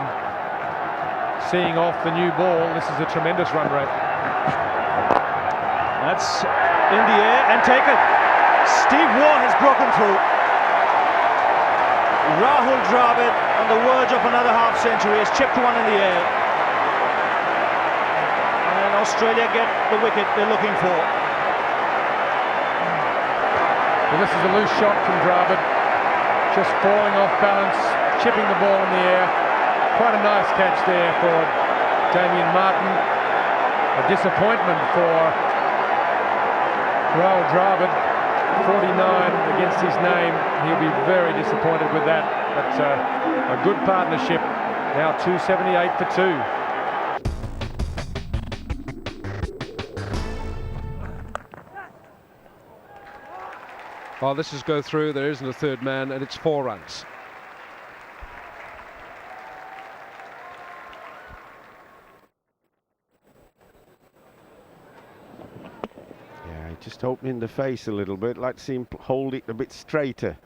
seeing off the new ball. This is a tremendous run rate. That's in the air and taken. Steve Waugh has broken through. Rahul Dravid on the verge of another half century, has chipped one in the air. And Australia get the wicket they're looking for. Well, this is a loose shot from Dravid, just falling off balance, chipping the ball in the air. Quite a nice catch there for Damien Martin. A disappointment for Rahul Dravid. 49 against his name. He'll be very disappointed with that. But a good partnership. Now 278 for 2. While this is go through, there isn't a third man, and it's 4 runs. Yeah, Just opening the face a little bit. Like to see him hold it a bit straighter.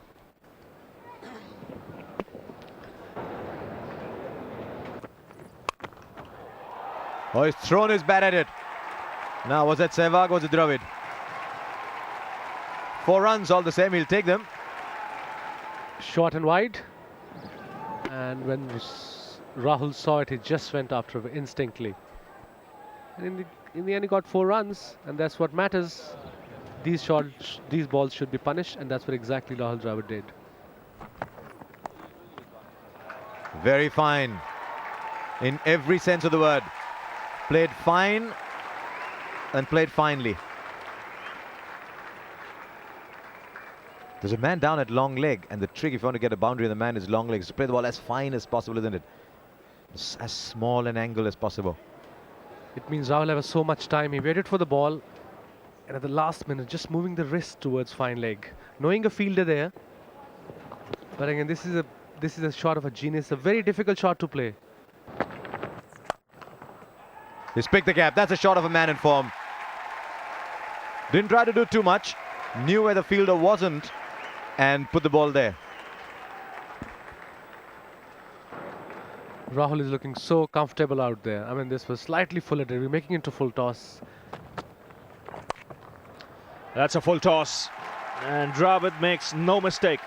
Oh, he's thrown his bat at it. Now, was that Sehwag or was it Dravid? 4 runs, all the same, he'll take them. Short and wide. And when Rahul saw it, he just went after it instinctively. And in the end, he got 4 runs, and that's what matters. These balls should be punished, and that's what exactly Rahul Dravid did. Very fine, in every sense of the word. Played fine and played finely. There's a man down at long leg, and the trick if you want to get a boundary, the man is long legs. To play the ball as fine as possible, isn't it? As small an angle as possible. It means Rahul had so much time. He waited for the ball, and at the last minute, just moving the wrist towards fine leg, knowing a fielder there. But again, this is a shot of a genius. A very difficult shot to play. He's picked the gap. That's a shot of a man in form. Didn't try to do too much. Knew where the fielder wasn't and put the ball there. Rahul is looking so comfortable out there. I mean, this was slightly fuller. We're making it to full toss. That's a full toss. And Dravid makes no mistake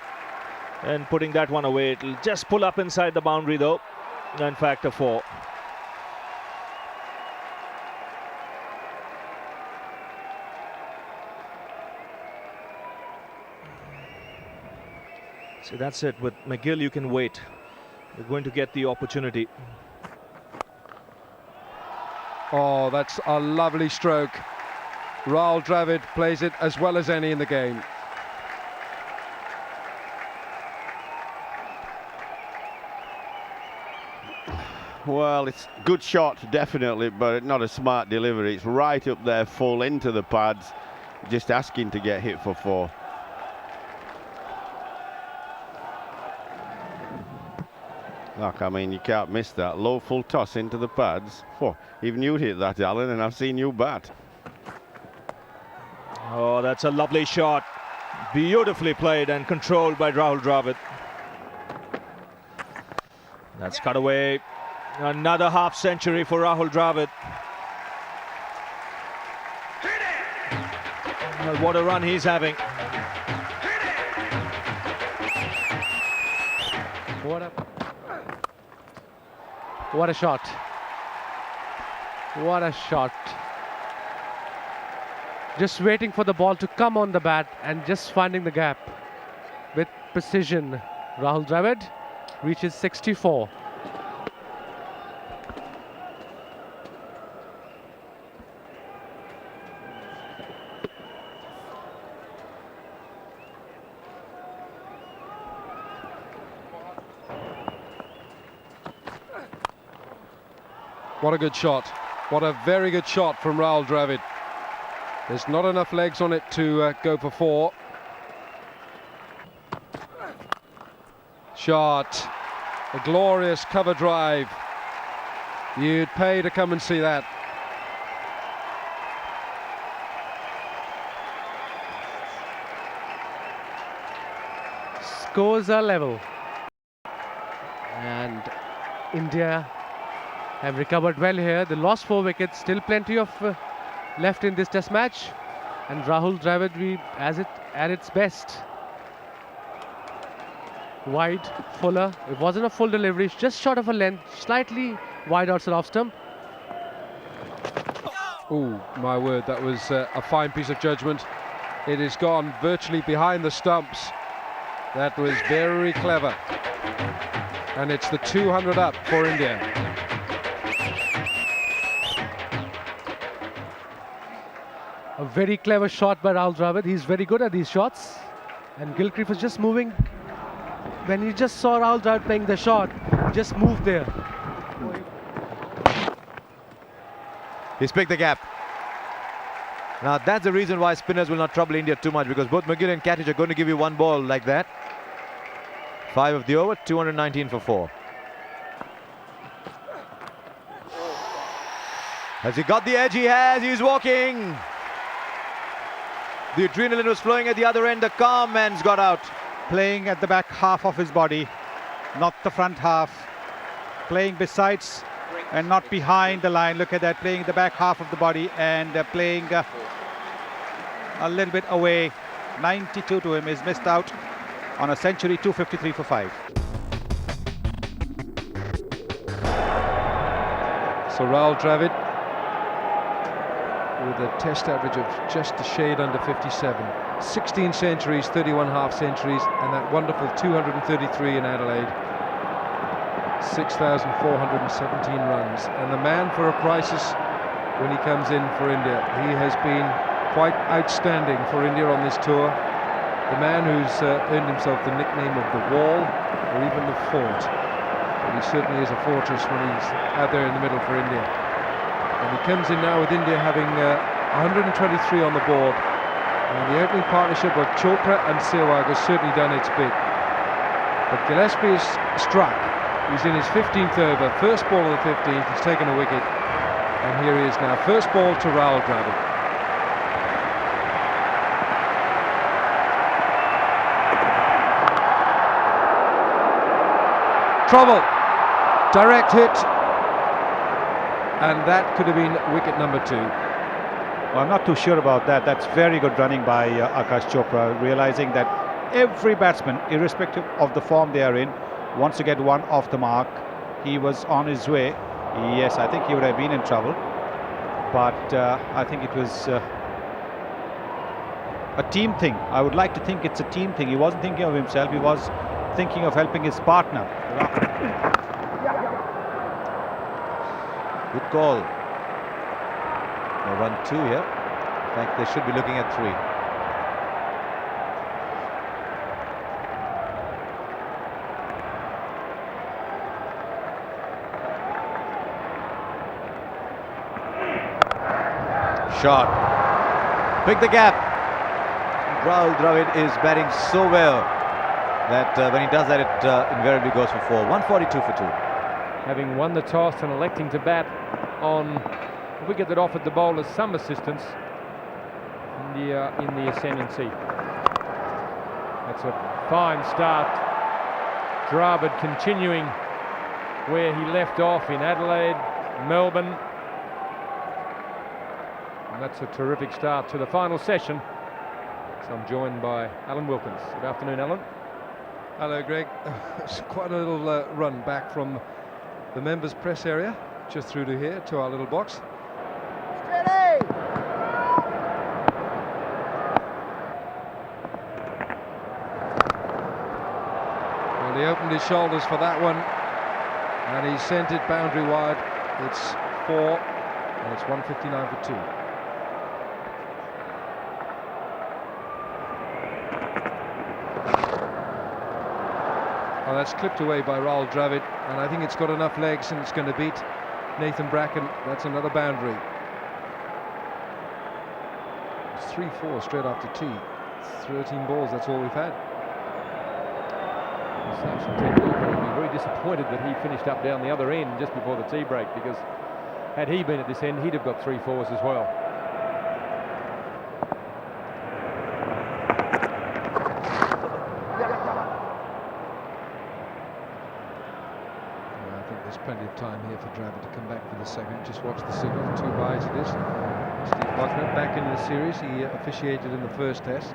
in putting that one away. It'll just pull up inside the boundary though. And factor 4. See, that's it. With McGill, you can wait. You're going to get the opportunity. Oh, that's a lovely stroke. Rahul Dravid plays it as well as any in the game. Well, it's good shot, definitely, but not a smart delivery. It's right up there, full into the pads. Just asking to get hit for 4. Look, I mean, you can't miss that. Low full toss into the pads. Oh, even you hit that, Alan, and I've seen you bat. Oh, that's a lovely shot. Beautifully played and controlled by Rahul Dravid. That's cut away. Another half century for Rahul Dravid. Well, what a run he's having. What a shot. What a shot. Just waiting for the ball to come on the bat and just finding the gap with precision. Rahul Dravid reaches 64. What a good shot. What a very good shot from Rahul Dravid. There's not enough legs on it to go for 4. Shot. A glorious cover drive. You'd pay to come and see that. Scores are level. And India have recovered well here. They lost 4 wickets. Still plenty of left in this test match. And Rahul Dravid at its best. Wide, fuller. It wasn't a full delivery. It's just short of a length. Slightly wide outside off stump. Oh, my word, that was a fine piece of judgment. It has gone virtually behind the stumps. That was very clever. And it's the 200 up for India. A very clever shot by Rahul Dravid. He's very good at these shots. And Gilchrist was just moving. When he just saw Rahul Dravid playing the shot, just moved there. He's picked the gap. Now that's the reason why spinners will not trouble India too much, because both McGill and Catich are going to give you 1 ball like that. 5 of the over, 219 for 4. Has he got the edge? He has. He's walking. The adrenaline was flowing at the other end. The calm man's got out. Playing at the back half of his body, not the front half. Playing besides and not behind the line. Look at that, playing the back half of the body and playing a little bit away. 92 to him. He's missed out on a century, 253 for 5. So Rahul Dravid with a test average of just a shade under 57. 16 centuries, 31 half centuries, and that wonderful 233 in Adelaide. 6,417 runs. And the man for a crisis when he comes in for India. He has been quite outstanding for India on this tour. The man who's earned himself the nickname of the Wall or even the Fort. But he certainly is a fortress when he's out there in the middle for India. And he comes in now with India having 123 on the board. And the opening partnership of Chopra and Sehwag has certainly done its bit. But Gillespie is struck. He's in his 15th over, first ball of the 15th. He's taken a wicket. And here he is now, first ball to Rahul Dravid. Trouble, direct hit, and that could have been wicket number 2. Well, I'm not too sure about that. That's very good running by Akash Chopra, realizing that every batsman, irrespective of the form they are in, wants to get one off the mark. He was on his way. Yes, I think he would have been in trouble, but I think it was a team thing. I would like to think it's a team thing. He wasn't thinking of himself, he was thinking of helping his partner. Good call. No run 2 here. In fact, they should be looking at 3. Shot. Pick the gap. Rahul Dravid is batting so well that when he does that, it invariably goes for 4. 142 for 2. Having won the toss and electing to bat on a wicket that offered the bowlers some assistance in the ascendancy. That's a fine start. Dravid continuing where he left off in Adelaide, Melbourne. And that's a terrific start to the final session. So I'm joined by Alan Wilkins. Good afternoon, Alan. Hello, Greg. It's quite a little run back from the members' press area, just through to here, to our little box. Steady! Well, he opened his shoulders for that one, and he sent it boundary wide. It's 4, and it's 159 for 2. Oh, that's clipped away by Rahul Dravid, and I think it's got enough legs and it's going to beat Nathan Bracken. That's another boundary. It's 3-4 straight after tea. 13 balls, that's all we've had. Sachin Tendulkar would be very disappointed that he finished up down the other end just before the tea break, because had he been at this end, he'd have got 3 4s as well. Plenty of time here for Dravid to come back for the second. Just watch the signal, 2 byes it is. Steve Buckner back into the series. He officiated in the first test.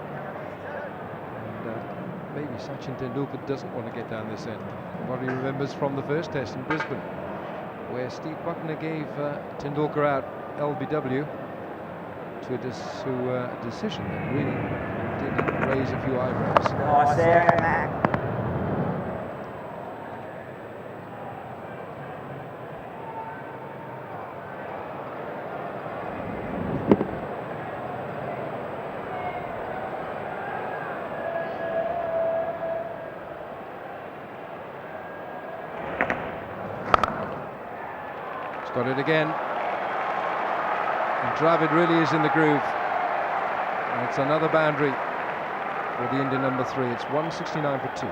And maybe Sachin Tendulkar doesn't want to get down this end. From what he remembers from the first test in Brisbane, where Steve Buckner gave Tendulkar out LBW to a decision that really did raise a few eyebrows. Nice there, Mac. Got it again. And Dravid really is in the groove. And it's another boundary for the Indian number 3. It's 169 for 2.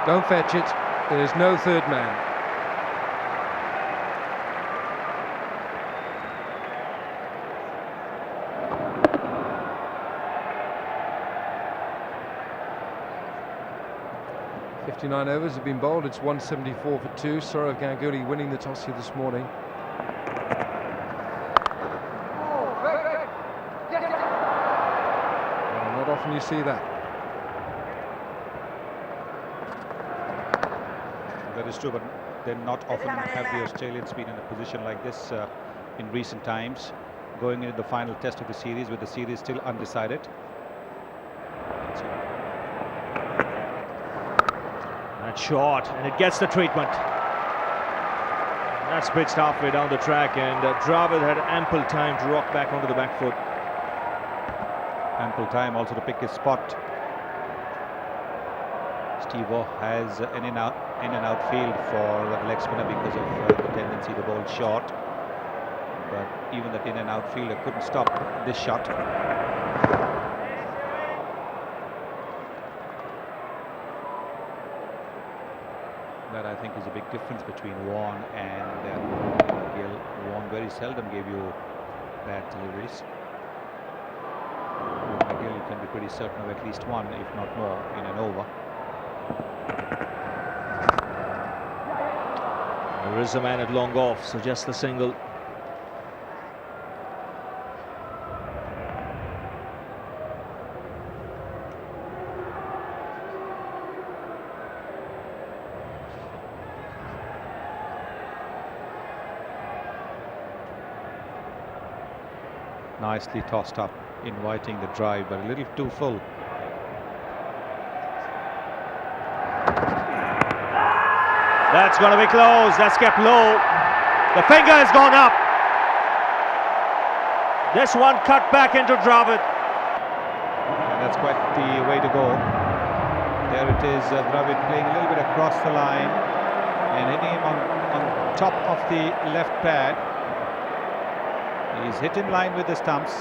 Don't fetch it. There's no third man. .59 overs have been bowled. It's 174 for 2. Sourav Ganguly winning the toss here this morning. Not often you see that. That is true, but they're not often have the Australians been in a position like this in recent times, going into the final test of the series with the series still undecided. That shot, and it gets the treatment. That's pitched halfway down the track, and Dravid had ample time to rock back onto the back foot. Ample time also to pick his spot. Steve Waugh has in and out field for the leg spinner because of the tendency to bowl short. But even that in and out fielder couldn't stop this shot. That I think is a big difference between Vaughan and Gill. Vaughan very seldom gave you bad deliveries. Gill, you can be pretty certain of at least one, if not more, in an over. There is a man at long off, so just the single. Nicely tossed up, inviting the drive, but a little too full. That's going to be close. That's kept low. The finger has gone up. This one cut back into Dravid. And that's quite the way to go. There it is, Dravid playing a little bit across the line and hitting him on top of the left pad. He's hit in line with the stumps.